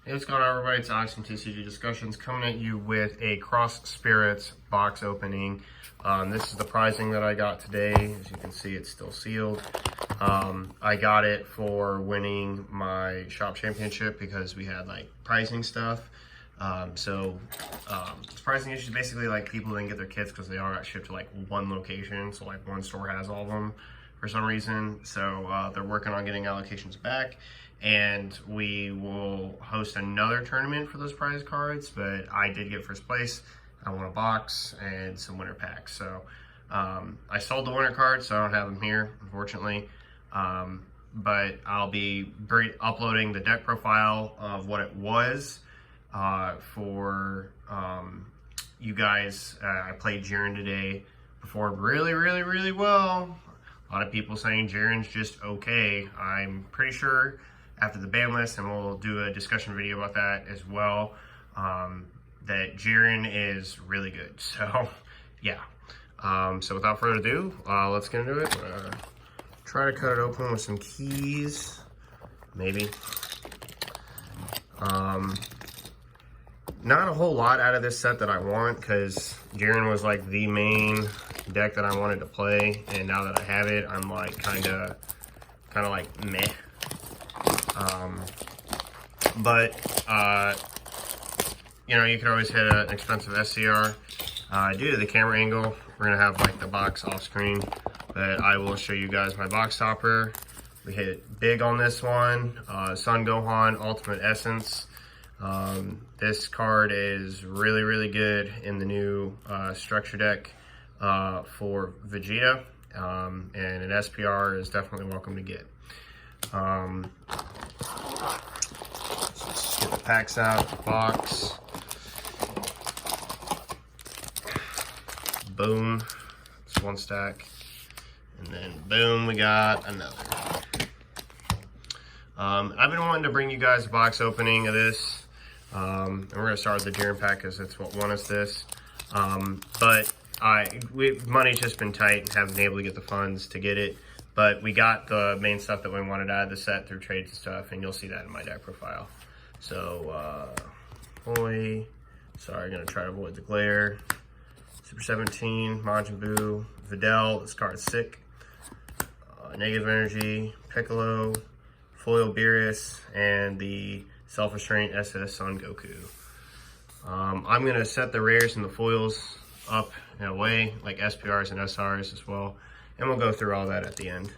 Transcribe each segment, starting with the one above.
Hey, what's going on, everybody? It's Alex from TCG Discussions coming at you with a Cross Spirits box opening. This is the prizing that I got today. As you can see, it's still sealed. I got it for winning my shop championship because we had like prizing stuff. Prizing issues basically like people didn't get their kits because they all got shipped to like one location. So like one store has all of them for some reason. So they're working on getting allocations back. And we will host another tournament for those prize cards, but I did get first place. I won a box and some winner packs. So I sold the winner cards, so I don't have them here, unfortunately. But I'll be uploading the deck profile of what it was for you guys. I played Jiren today, performed really well. A lot of people saying Jiren's just okay. I'm pretty sure after the ban list, and we'll do a discussion video about that as well, that Jiren is really good. So, yeah. So without further ado, let's get into it. Try to cut it open with some keys, maybe. Not a whole lot out of this set that I want, because Jiren was like the main deck that I wanted to play, and now that I have it, I'm like kind of like meh. You know, you can always hit an expensive SCR. Due to the camera angle, we're gonna have like the box off screen, but I will show you guys my box topper. We hit big on this one, Son Gohan Ultimate Essence. This card is really good in the new structure deck for Vegeta, and an SPR is definitely welcome to get. Let's get the packs out, the box. Boom, it's one stack. And then boom, we got another. I've been wanting to bring you guys a box opening of this. And we're gonna start with the Jiren pack because it's what won us this. But money's just been tight and haven't been able to get the funds to get it. But we got the main stuff that we wanted out of the set through trades and stuff, and you'll see that in my deck profile. So, sorry, I'm gonna try to avoid the glare. Super 17, Majin Buu, Videl, this card's sick. Negative Energy, Piccolo, Foil Beerus, and the Self-Restraint SS Son Goku. I'm gonna set the rares and the foils up in a way, like SPRs and SRs as well. And we'll go through all that at the end.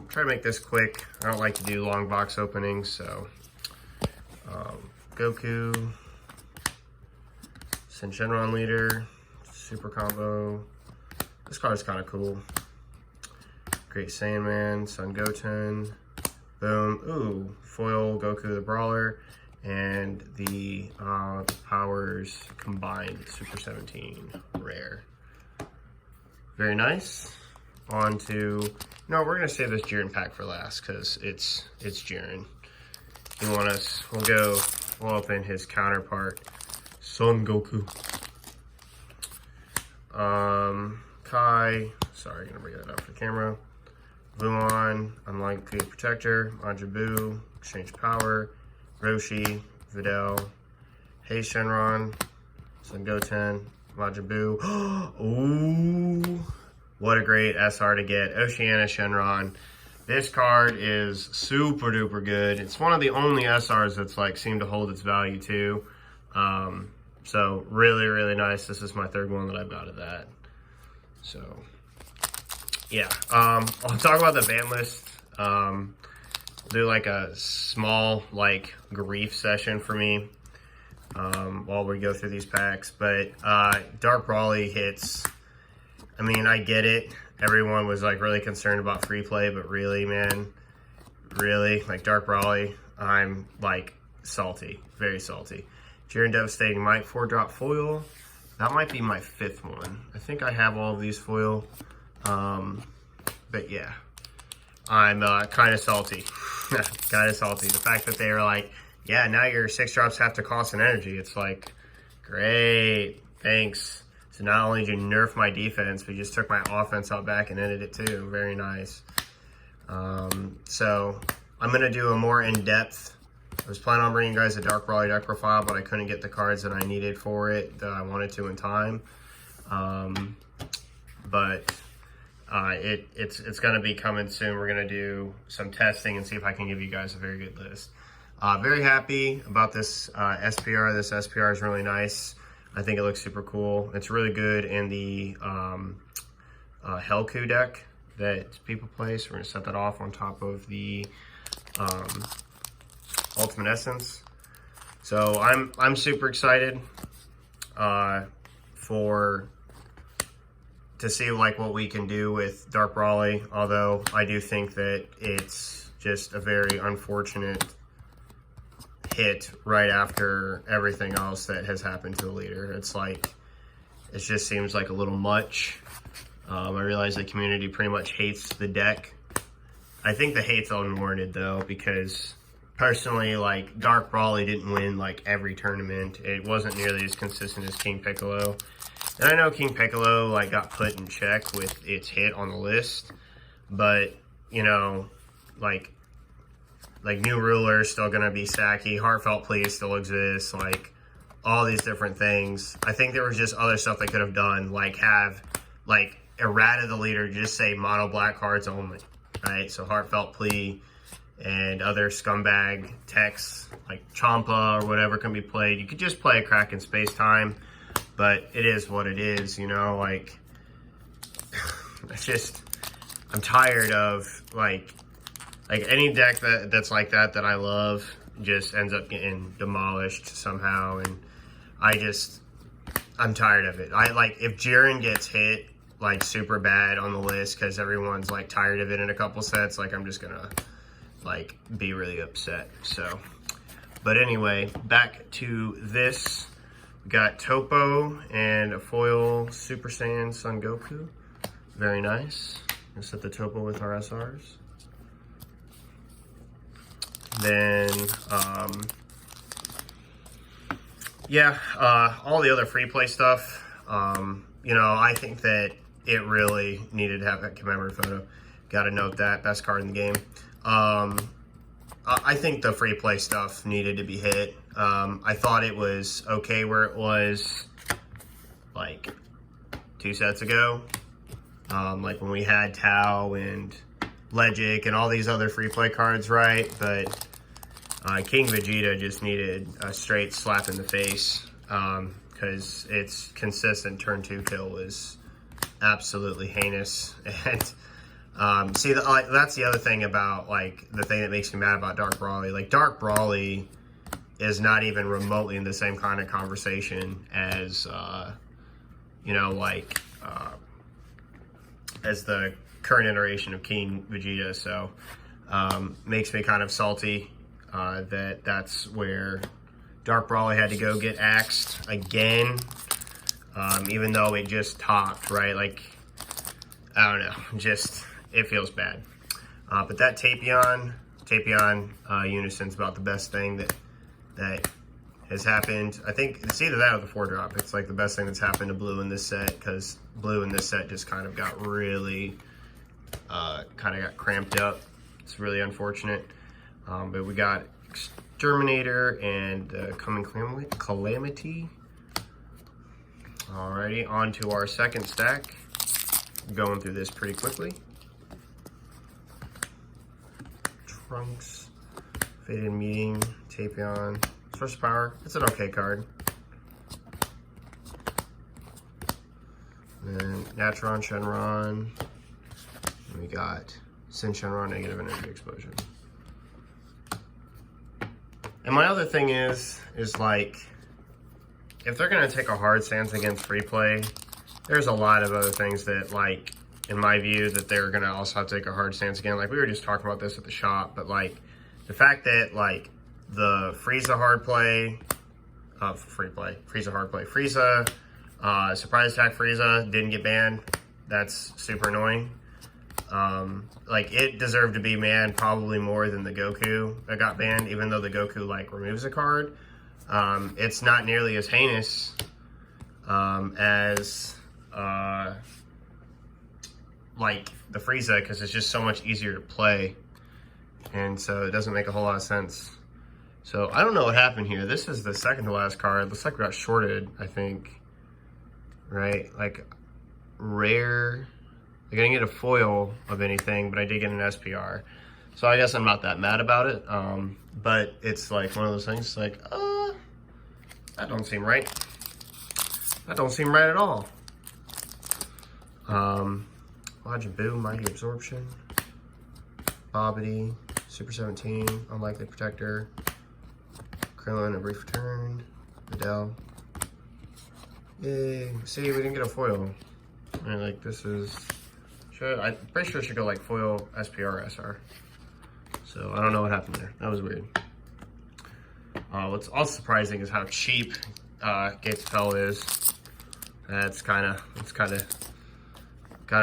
Try to make this quick. I don't like to do long box openings, so Goku, Shenron Leader, Super Combo. This card is kind of cool. Great Saiyaman, Son Goten, boom, ooh, foil Goku the Brawler, and the Powers Combined Super 17 rare. Very nice. On to, no, we're gonna save this Jiren pack for last because it's Jiren. You want us? We'll open his counterpart, Son Goku. Kai. Sorry, gonna bring that up for the camera. Vuon, Unlikely Protector, Majin Buu, Exchange Power, Roshi, Videl, Hey Shenron, Son Goten, Majin Buu. Ooh, what a great SR to get. Oceania Shenron. This card is super duper good. It's one of the only SRs that's like seemed to hold its value too. So really nice. This is my third one that I've got of that. So yeah, I'll talk about the ban list. Do like a small like grief session for me while we go through these packs. But Dark Brawly hits. I mean, I get it. Everyone was like really concerned about free play, but really, man, really, like Dark Brawly, I'm like salty, very salty. Jiren Devastating Might 4-drop foil. That might be my 5th one. I think I have all of these foil. But yeah, I'm kind of salty. Kind of salty. The fact that they were like, yeah, now your 6-drops have to cost an energy. It's like, great, thanks. So not only did you nerf my defense, but you just took my offense out back and ended it too. Very nice. So I'm going to do a more in-depth I was planning on bringing you guys a Dark Brawly deck profile, but I couldn't get the cards that I needed for it that I wanted to in time. It's going to be coming soon. We're going to do some testing and see if I can give you guys a very good list. Very happy about this SPR. This SPR is really nice. I think it looks super cool. It's really good in the Helku deck that people play. So we're going to set that off on top of the Ultimate Essence. So I'm super excited to see like what we can do with Dark Brawly, although I do think that it's just a very unfortunate hit right after everything else that has happened to the leader. It's like, it just seems like a little much. I realize the community pretty much hates the deck. I think the hate's unwarranted though, because personally, like, Dark Brawly didn't win like every tournament. It wasn't nearly as consistent as King Piccolo. And I know King Piccolo like got put in check with its hit on the list, but you know, like New Ruler is still gonna be sacky. Heartfelt Plea still exists. Like all these different things. I think there was just other stuff they could have done, like have like errata the leader, just say mono black cards only, right? So Heartfelt Plea and other scumbag texts like Champa or whatever can be played. You could just play a Kraken Space Time. But it is what it is, you know, like, it's just, I'm tired of, like any deck that's like that I love just ends up getting demolished somehow, and I'm tired of it. If Jiren gets hit, like, super bad on the list because everyone's, like, tired of it in a couple sets, like, I'm just gonna, like, be really upset, so. But anyway, back to this. We got Topo and a foil Super Saiyan Son Goku. Very nice. We'll set the Topo with our SRs. Then, all the other free play stuff. You know, I think that it really needed to have that commemorative photo. Gotta note that. Best card in the game. I think the free play stuff needed to be hit. I thought it was okay where it was like 2 sets ago. Like when we had Tao and Legic and all these other free play cards, right? But King Vegeta just needed a straight slap in the face, because its consistent turn 2 kill was absolutely heinous. And see, that's the other thing about, like, the thing that makes me mad about Dark Brawly. Like, Dark Brawly is not even remotely in the same kind of conversation as, you know, like, as the current iteration of King Vegeta. So, makes me kind of salty that's where Dark Brawly had to go get axed again, even though it just topped, right? Like, I don't know, just... it feels bad. But that Tapion Unison's about the best thing that has happened. I think it's either that or the 4-drop. It's like the best thing that's happened to Blue in this set, because Blue in this set just kind of got really, got cramped up. It's really unfortunate. But we got Exterminator and Coming Calamity. Alrighty, on to our second stack. Going through this pretty quickly. Trunks, Faded Meeting, Tapion, Source of Power. It's an okay card. And then Natron, Shenron. And we got Sin Shenron, Negative Energy Explosion. And my other thing is like, if they're gonna take a hard stance against free play, there's a lot of other things that, like, in my view, that they're gonna also have to take a hard stance again. Like, we were just talking about this at the shop, but like the fact that like the Frieza hard play, Frieza hard play, Frieza, surprise attack Frieza didn't get banned. That's super annoying. Like, it deserved to be banned probably more than the Goku that got banned, even though the Goku like removes a card. It's not nearly as heinous as like the Frieza, because it's just so much easier to play, and so it doesn't make a whole lot of sense So I don't know what happened here. This is the second to last card. Looks like we got shorted, I think. Right? Like rare. I didn't get a foil of anything, but I did get an SPR. So I guess I'm not that mad about it. But it's like one of those things like, that don't seem right. That don't seem right at all. Boo, Mighty Absorption. Bobbity, Super 17, Unlikely Protector. Krillin, A Brief Return. Videl. Yay. See, we didn't get a foil. I mean, like, this is... I'm pretty sure it should go like foil SPR SR. So I don't know what happened there. That was weird. What's also surprising is how cheap Gates of Hell is. That's kind of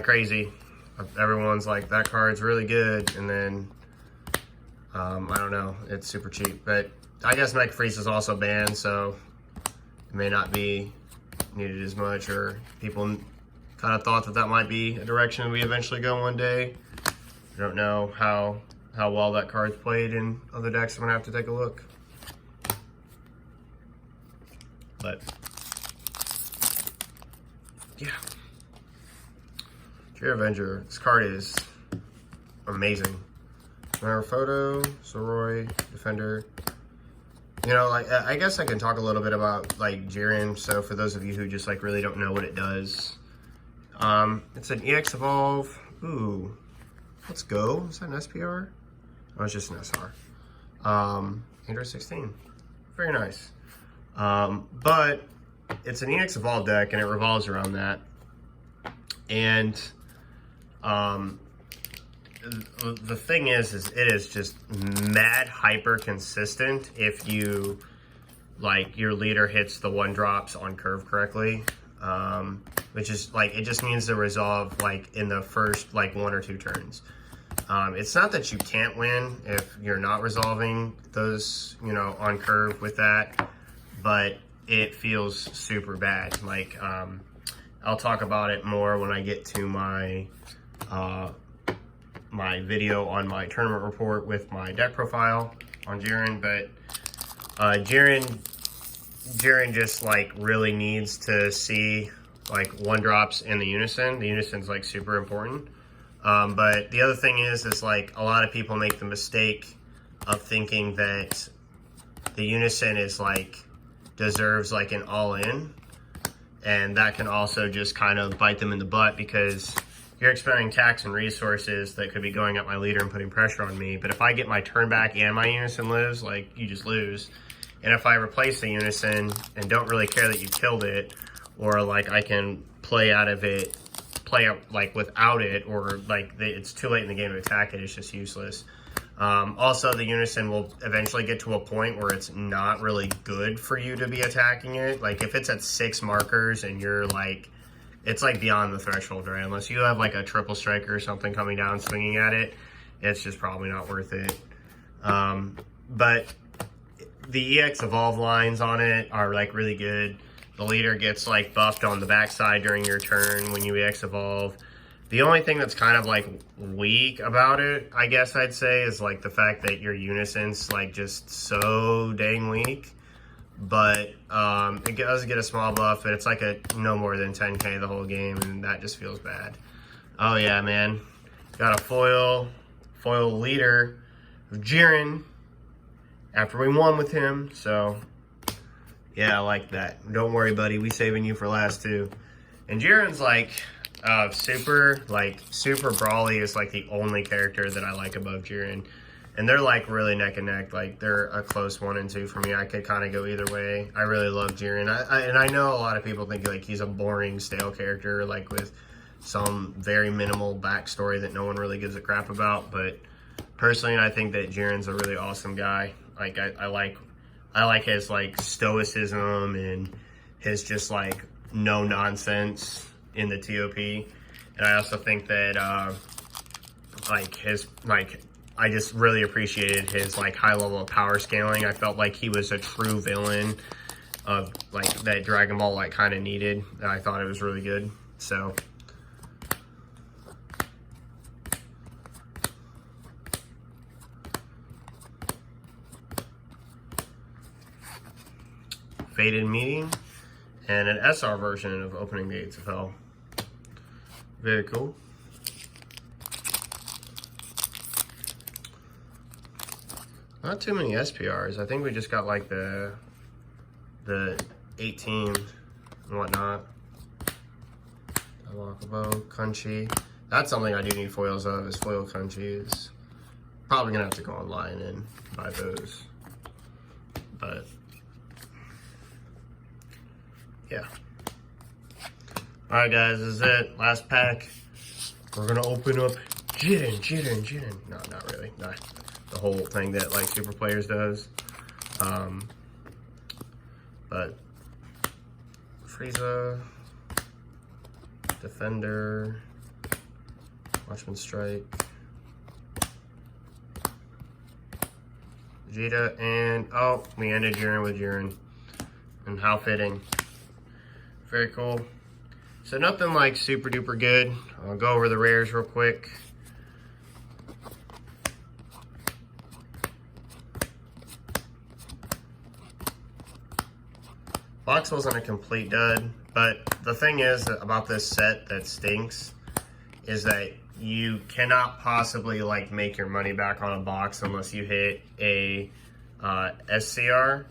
crazy. Everyone's like, that card's really good, and then I don't know, it's super cheap. But I guess Mech Freeze is also banned, so it may not be needed as much, or people kind of thought that that might be a direction we eventually go one day. I don't know how well that card's played in other decks. I'm gonna have to take a look. But yeah, Fear Avenger. This card is amazing. Another photo, Soroi, Defender. You know, like, I guess I can talk a little bit about like Jiren. So for those of you who just like really don't know what it does, it's an EX Evolve. Ooh, let's go. Is that an SPR? Oh, it's just an SR. Android 16. Very nice. But it's an EX Evolve deck, and it revolves around that. And the thing is it is just mad hyper consistent if you, like, your leader hits the 1-drops on curve correctly. Which is, like, it just means to resolve, like, in the first, like, 1 or 2 turns. It's not that you can't win if you're not resolving those, you know, on curve with that, but it feels super bad. Like, I'll talk about it more when I get to my, my video on my tournament report with my deck profile on Jiren, but, Jiren just, like, really needs to see, like, 1-drops in the Unison. The Unison's, like, super important. But the other thing is like, a lot of people make the mistake of thinking that the Unison is, like, deserves, like, an all-in. And that can also just kind of bite them in the butt, because you're expending tax and resources that could be going up my leader and putting pressure on me. But if I get my turn back and my Unison lives, like, you just lose. And if I replace the Unison and don't really care that you killed it, or, like, I can play out, like, without it, or, like, it's too late in the game to attack it, it's just useless. Also, the Unison will eventually get to a point where it's not really good for you to be attacking it. Like, if it's at 6 markers and you're, like, it's, like, beyond the threshold, right? Unless you have, like, a triple striker or something coming down swinging at it, it's just probably not worth it. But the EX Evolve lines on it are, like, really good. The leader gets, like, buffed on the backside during your turn when you EX Evolve. The only thing that's kind of, like, weak about it, I guess I'd say, is, like, the fact that your Unison's, like, just so dang weak. But it does get a small buff, and it's, like, a no more than 10k the whole game, and that just feels bad. Oh, yeah, man. Got a foil leader of Jiren after we won with him, so... yeah, I like that. Don't worry, buddy. We saving you for last, too. And Jiren's, like, super brawly is, like, the only character that I like above Jiren. And they're, like, really neck and neck. Like, they're a close 1 and 2 for me. I could kind of go either way. I really love Jiren. And I know a lot of people think, like, he's a boring, stale character, like, with some very minimal backstory that no one really gives a crap about. But personally, I think that Jiren's a really awesome guy. Like, I like his, like, stoicism and his just, like, no nonsense in the TOP. And I also think that, I just really appreciated his, like, high level of power scaling. I felt like he was a true villain of, like, that Dragon Ball, like, kind of needed. And I thought it was really good. So... Fated Meeting, and an SR version of Opening the Gates of Hell. Very cool. Not too many SPRs. I think we just got like the 18 and whatnot. Walkabo, Kunchi. That's something I do need foils of, is foil Kunchis. Probably gonna have to go online and buy those. But yeah. Alright guys, this is it. Last pack. We're gonna open up Jiren. No, not really. Not the whole thing that like Super Players does. But Frieza, Defender, Watchman Strike, Vegeta, and oh, we ended Jiren with Jiren. And how fitting. Very cool. So nothing like super duper good. I'll go over the rares real quick. Box wasn't a complete dud, but the thing is about this set that stinks is that you cannot possibly like make your money back on a box unless you hit a SCR.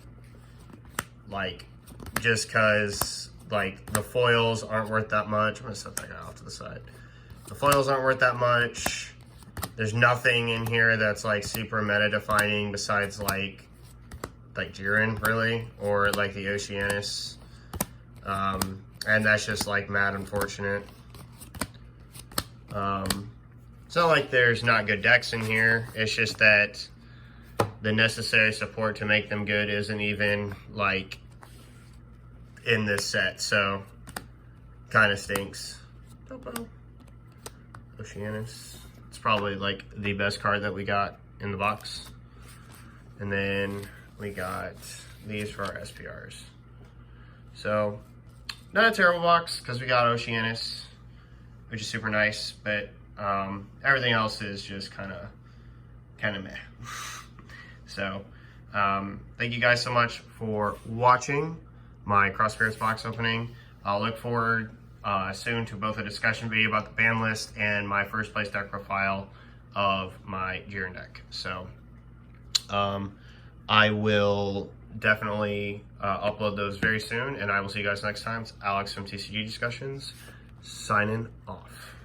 Like, just cause like the foils aren't worth that much. I'm gonna set that guy off to the side. The foils aren't worth that much. There's nothing in here that's like super meta defining besides like Jiren, really, or like the Oceanus. And that's just like mad unfortunate. It's not like there's not good decks in here. It's just that the necessary support to make them good isn't even like in this set, so kind of stinks. Oceanus. It's probably like the best card that we got in the box. And then we got these for our SPRs. So, not a terrible box because we got Oceanus, which is super nice, but everything else is just kind of meh. So, thank you guys so much for watching my Cross Spirits box opening. I'll look forward soon to both a discussion video about the ban list and my first place deck profile of my Jiren deck. So, I will definitely upload those very soon, and I will see you guys next time. It's Alex from TCG Discussions, signing off.